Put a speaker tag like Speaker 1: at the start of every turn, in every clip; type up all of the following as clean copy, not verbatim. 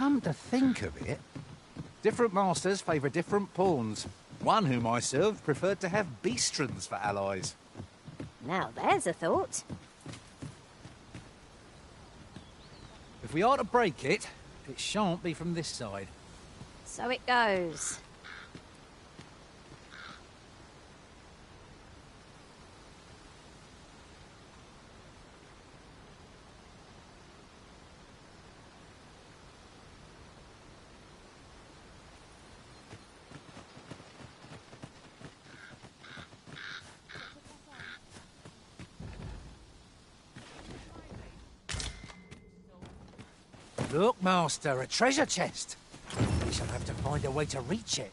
Speaker 1: come to think of it, different masters favour different pawns. One whom I served preferred to have beastrons for allies.
Speaker 2: Now there's a thought.
Speaker 1: If we are to break it, it shan't be from this side.
Speaker 2: So it goes.
Speaker 1: Look, Master, a treasure chest. We shall have to find a way to reach it.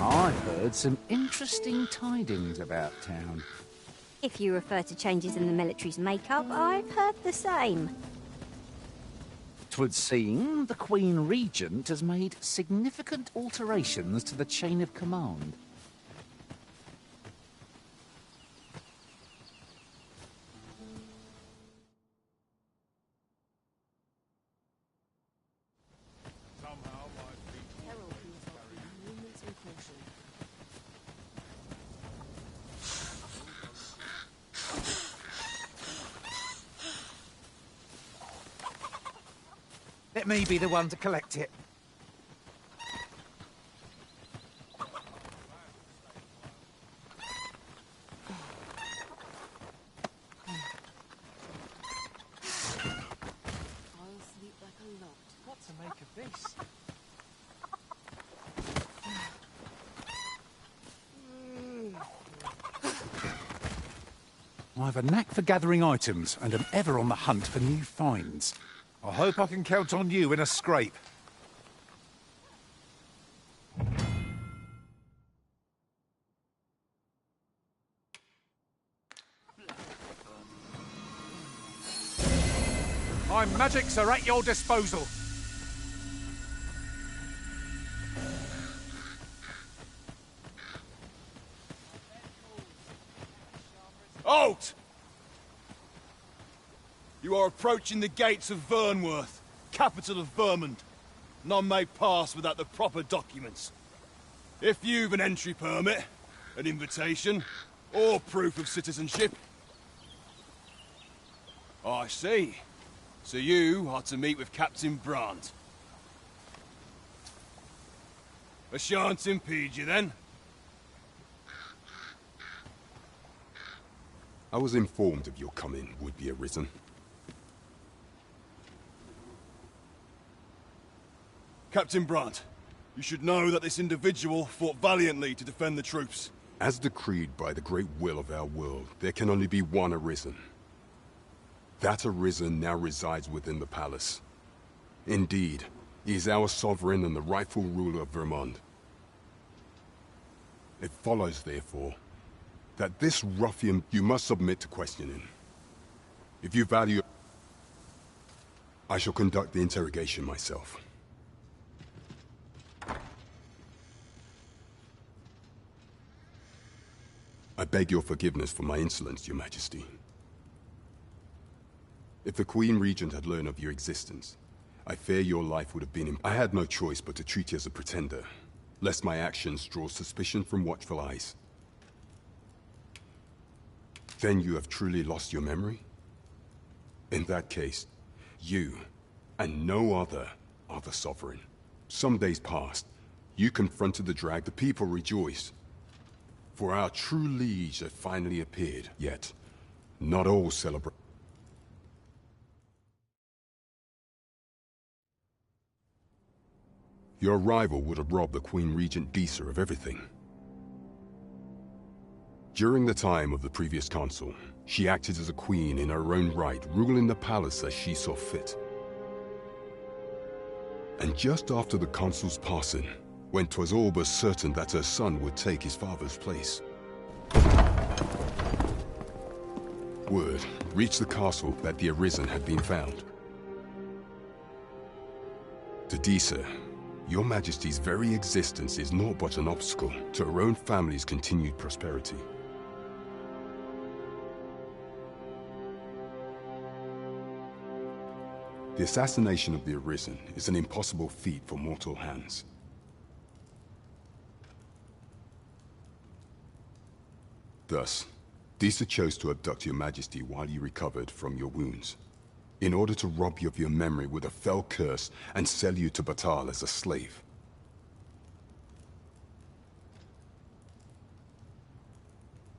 Speaker 1: I've heard some interesting tidings about town.
Speaker 2: If you refer to changes in the military's makeup, I've heard the same.
Speaker 1: 'Twould seem the Queen Regent has made significant alterations to the chain of command. Let me be the one to collect it.
Speaker 3: I'll sleep like a log. What to make of this?
Speaker 1: I've a knack for gathering items and am ever on the hunt for new finds. I hope I can count on you in a scrape. My magics are at your disposal.
Speaker 4: Halt! You are approaching the gates of Vernworth, capital of Vermund. None may pass without the proper documents. If you've an entry permit, an invitation, or proof of citizenship... I see. So you are to meet with Captain Brandt. I shan't impede you then.
Speaker 5: I was informed of your coming, would-be Arisen.
Speaker 4: Captain Brandt, you should know that this individual fought valiantly to defend the troops.
Speaker 5: As decreed by the great will of our world, there can only be one Arisen. That Arisen now resides within the palace. Indeed, he is our sovereign and the rightful ruler of Vermund. It follows, therefore, that this ruffian you must submit to questioning. If you value... I shall conduct the interrogation myself. I beg your forgiveness for my insolence, Your Majesty. If the Queen Regent had learned of your existence, I fear your life would have been... I had no choice but to treat you as a pretender, lest my actions draw suspicion from watchful eyes. Then you have truly lost your memory? In that case, you, and no other, are the Sovereign. Some days past, you confronted the Drag, the people rejoiced. For our true liege had finally appeared, yet not all celebrate. Your arrival would have robbed the Queen Regent Disa of everything. During the time of the previous consul, she acted as a queen in her own right, ruling the palace as she saw fit. And just after the consul's passing, when 'twas all but certain that her son would take his father's place, word reached the castle that the Arisen had been found. To Disa, your Majesty's very existence is naught but an obstacle to her own family's continued prosperity. The assassination of the Arisen is an impossible feat for mortal hands. Thus, Disa chose to abduct your Majesty while you recovered from your wounds, in order to rob you of your memory with a fell curse and sell you to Battahl as a slave.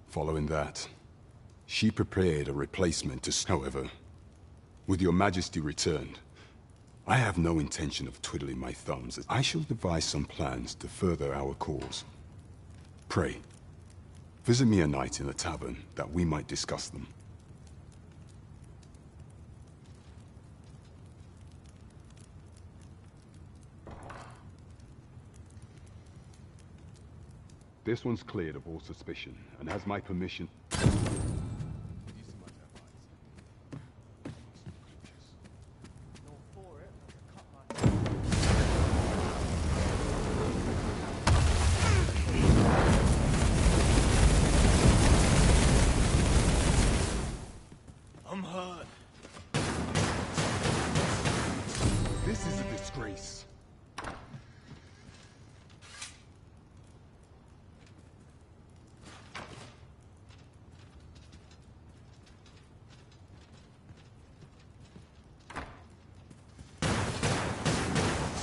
Speaker 5: Following that, she prepared a replacement to... However, with your Majesty returned, I have no intention of twiddling my thumbs. I shall devise some plans to further our cause. Pray, visit me a night in the tavern that we might discuss them. This one's cleared of all suspicion and has my permission.
Speaker 4: I'm hurt.
Speaker 5: This is a disgrace.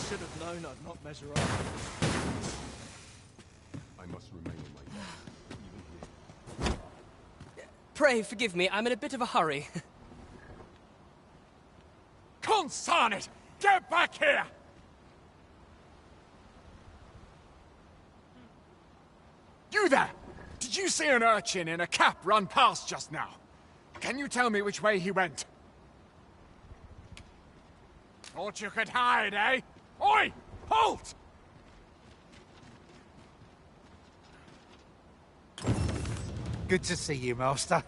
Speaker 4: Should have known I'd not measure up.
Speaker 5: I must remain on my guard, even here.
Speaker 3: Pray forgive me, I'm in a bit of a hurry.
Speaker 6: Consign it! Get back here! You there! Did you see an urchin in a cap run past just now? Can you tell me which way he went? Thought you could hide, eh? Oi! Halt!
Speaker 1: Good to see you, Master.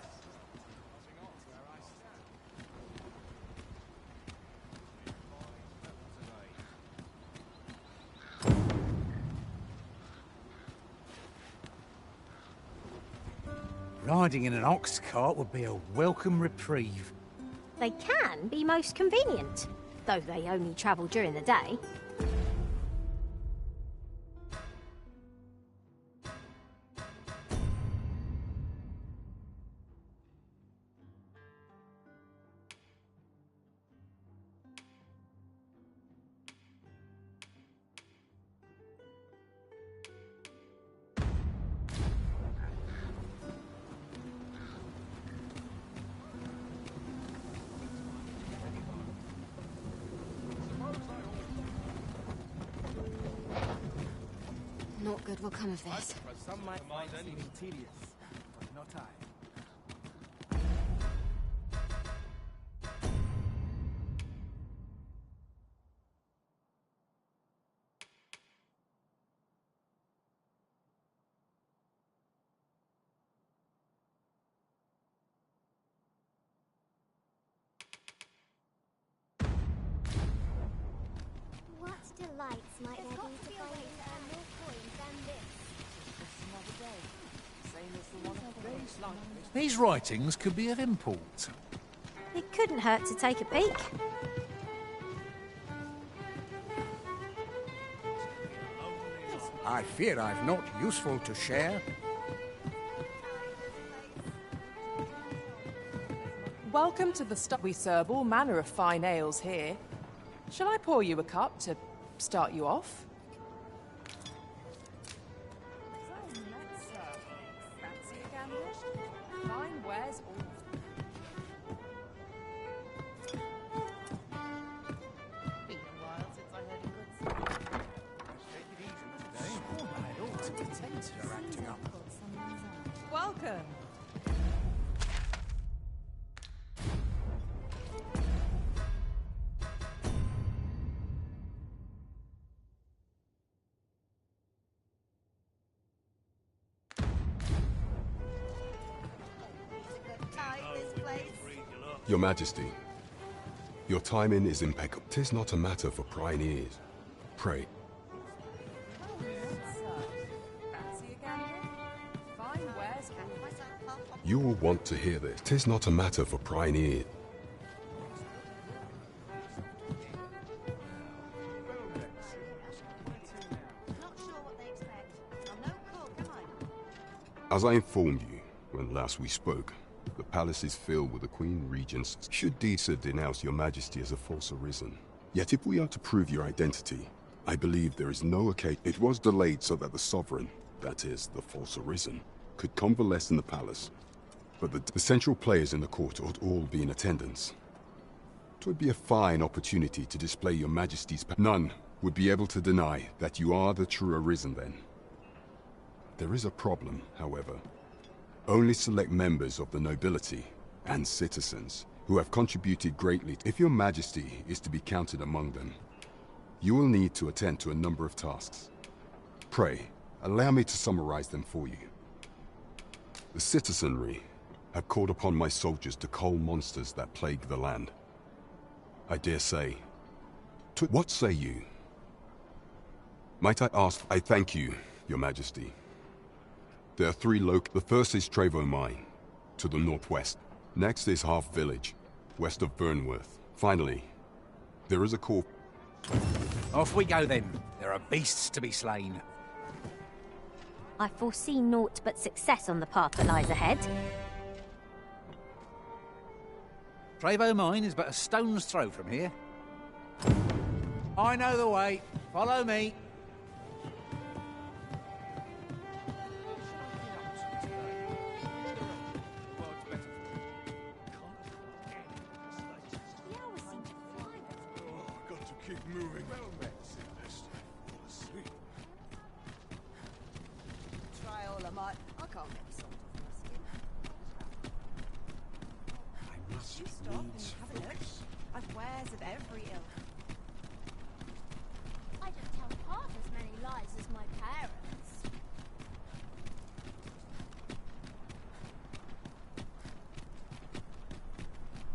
Speaker 1: Riding in an ox cart would be a welcome reprieve.
Speaker 2: They can be most convenient, though they only travel during the day. Not good will come of this.
Speaker 6: Some might find anything tedious, but not I.
Speaker 7: What delights might there be to find more coins than this?
Speaker 1: These writings could be of import.
Speaker 2: It couldn't hurt to take a peek.
Speaker 8: I fear I've naught useful to share.
Speaker 9: Welcome to the We serve all manner of fine ales here. Shall I pour you a cup to start you off? Fancy a gamble? Fine wares all. Been a while since I heard a good song.
Speaker 8: You're acting up.
Speaker 9: welcome.
Speaker 5: Your Majesty, your timing is impeccable. 'Tis not a matter for prying ears. Pray. You will want to hear this. 'Tis not a matter for prying ears. As I informed you when last we spoke, the palace is filled with the Queen Regent's. Should Disa denounce your Majesty as a false arisen? Yet if we are to prove your identity, I believe there is no occasion. It was delayed so that the Sovereign, that is, the false arisen, could convalesce in the palace. But the central players in the court ought all be in attendance. It would be a fine opportunity to display your Majesty's power. None would be able to deny that you are the true arisen then. There is a problem, however. Only select members of the nobility and citizens who have contributed greatly. If your Majesty is to be counted among them, you will need to attend to a number of tasks. Pray, allow me to summarize them for you. The citizenry have called upon my soldiers to cull monsters that plague the land. I dare say. What say you? Might I ask? I thank you, your Majesty. There are 3 The first is Trevo Mine, to the northwest. Next is Half Village, west of Burnworth. Finally, there is a core.
Speaker 1: Off we go then. There are beasts to be slain.
Speaker 2: I foresee naught but success on the path that lies ahead.
Speaker 1: Trevo Mine is but a stone's throw from here. I know the way. Follow me.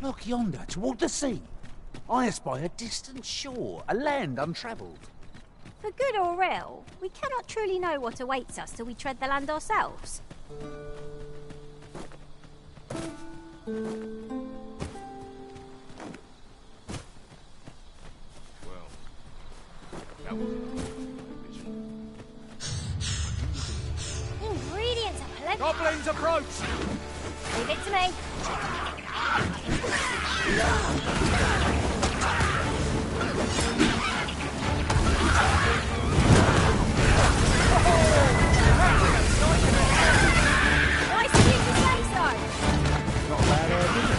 Speaker 1: Look yonder, toward the sea. I espy a distant shore, a land untravelled.
Speaker 2: For good or ill, we cannot truly know what awaits us till we tread the land ourselves. Ingredients are plenty.
Speaker 6: Goblins approach!
Speaker 2: Leave it to me. Nice of you to say so.
Speaker 1: Not a bad idea.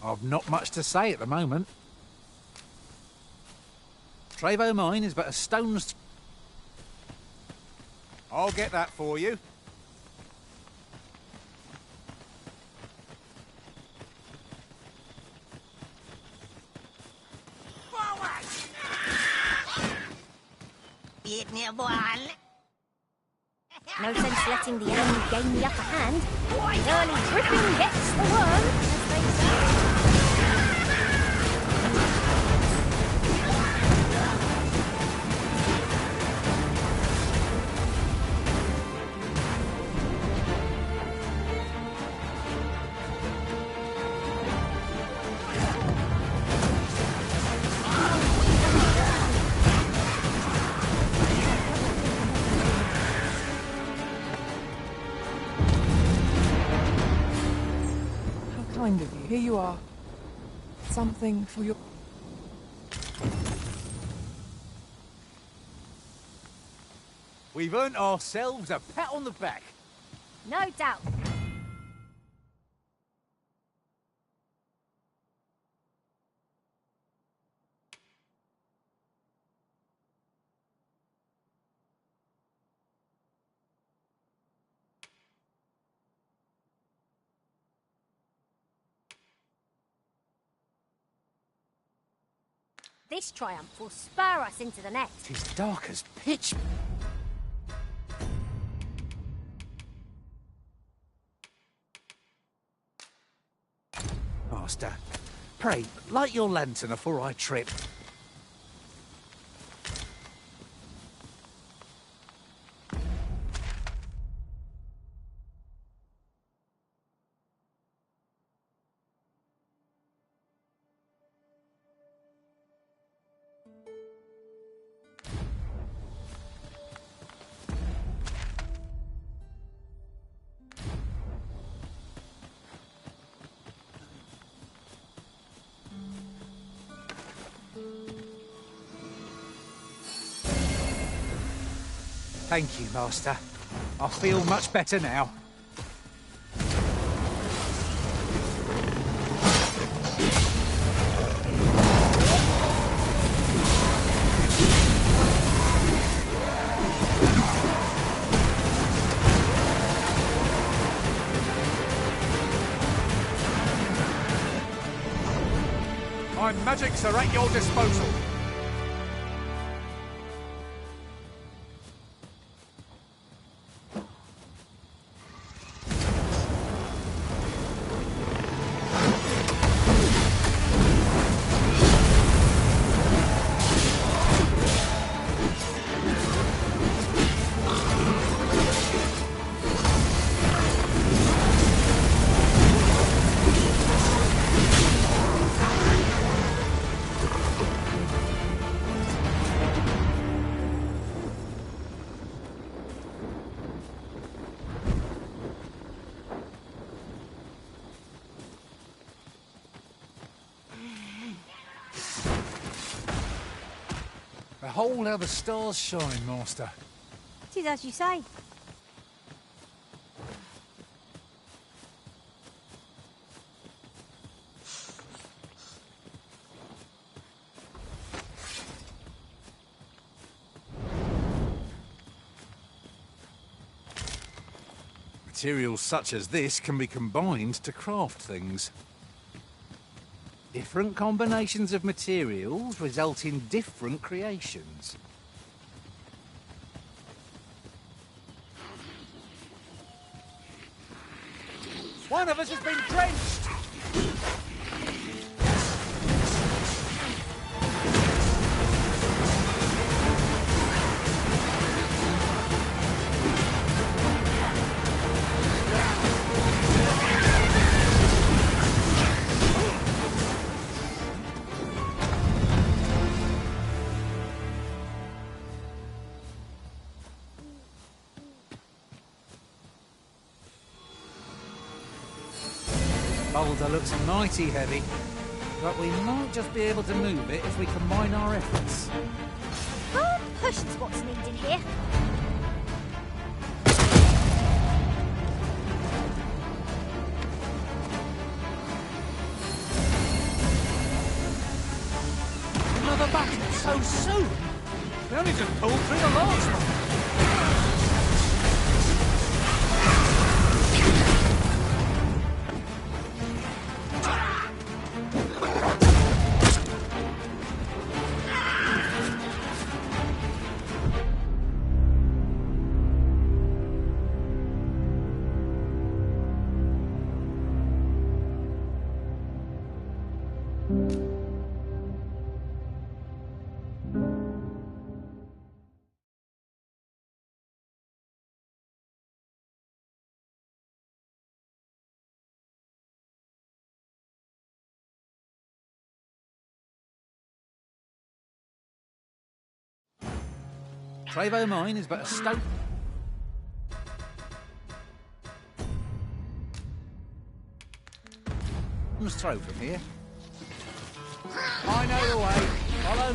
Speaker 1: I've not much to say at the moment. Trevo Mine is but a stone's... I'll get that for you.
Speaker 2: No sense letting the enemy gain the upper hand. Early gripping gets the worm, as they say.
Speaker 9: Kind of you. Here you are. Something for your...
Speaker 1: We've earned ourselves a pat on the back.
Speaker 2: No doubt. This triumph will spur us into the next.
Speaker 1: Tis dark as pitch. Master, pray, light your lantern afore I trip. Thank you, Master. I feel much better now.
Speaker 6: My magics are at your disposal.
Speaker 1: Behold how the stars shine, Master.
Speaker 2: 'Tis as you say.
Speaker 1: Materials such as this can be combined to craft things. Different combinations of materials result in different creations.
Speaker 6: One of us has been drenched!
Speaker 1: Boulder looks mighty heavy, but we might just be able to move it if we combine our efforts.
Speaker 2: Oh, push is what's needed here.
Speaker 1: Another battle so soon? We only just pulled through the last one. Trevo Mine is but a stone. stone's throw from here. I know the way. Follow me.